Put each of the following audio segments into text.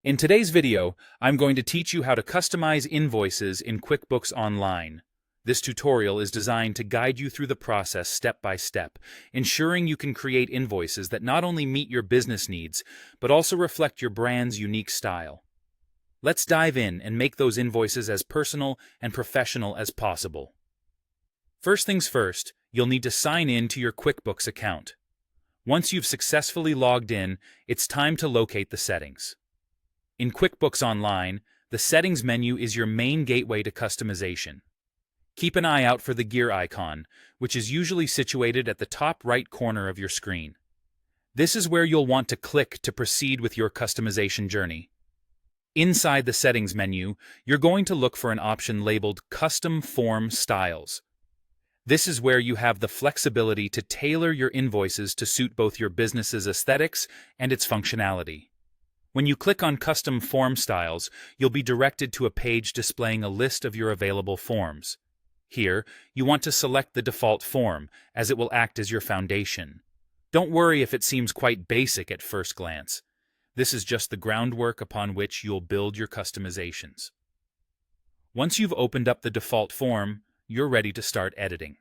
In today's video, I'm going to teach you how to customize invoices in QuickBooks Online. This tutorial is designed to guide you through the process step by step, ensuring you can create invoices that not only meet your business needs, but also reflect your brand's unique style. Let's dive in and make those invoices as personal and professional as possible. First things first, you'll need to sign in to your QuickBooks account. Once you've successfully logged in, it's time to locate the settings. In QuickBooks Online, the Settings menu is your main gateway to customization. Keep an eye out for the gear icon, which is usually situated at the top right corner of your screen. This is where you'll want to click to proceed with your customization journey. Inside the Settings menu, you're going to look for an option labeled Custom Form Styles. This is where you have the flexibility to tailor your invoices to suit both your business's aesthetics and its functionality. When you click on Custom Form Styles, you'll be directed to a page displaying a list of your available forms. Here, you want to select the default form, as it will act as your foundation. Don't worry if it seems quite basic at first glance. This is just the groundwork upon which you'll build your customizations. Once you've opened up the default form, you're ready to start editing.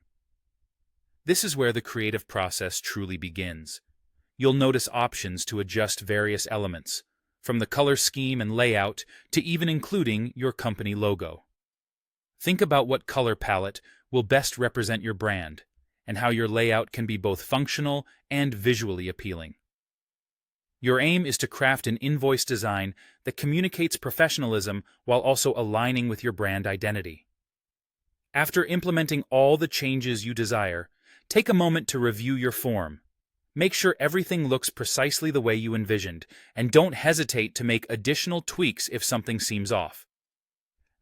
This is where the creative process truly begins. You'll notice options to adjust various elements, from the color scheme and layout to even including your company logo. Think about what color palette will best represent your brand, and how your layout can be both functional and visually appealing. Your aim is to craft an invoice design that communicates professionalism while also aligning with your brand identity. After implementing all the changes you desire, take a moment to review your form. Make sure everything looks precisely the way you envisioned, and don't hesitate to make additional tweaks if something seems off.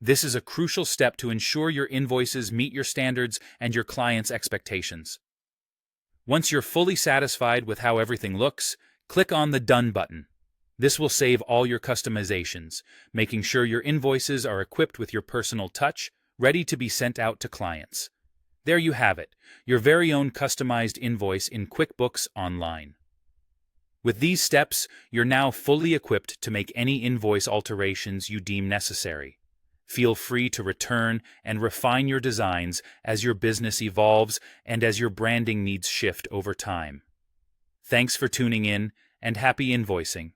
This is a crucial step to ensure your invoices meet your standards and your clients' expectations. Once you're fully satisfied with how everything looks, click on the Done button. This will save all your customizations, making sure your invoices are equipped with your personal touch, ready to be sent out to clients. There you have it, your very own customized invoice in QuickBooks Online. With these steps, you're now fully equipped to make any invoice alterations you deem necessary. Feel free to return and refine your designs as your business evolves and as your branding needs shift over time. Thanks for tuning in, and happy invoicing.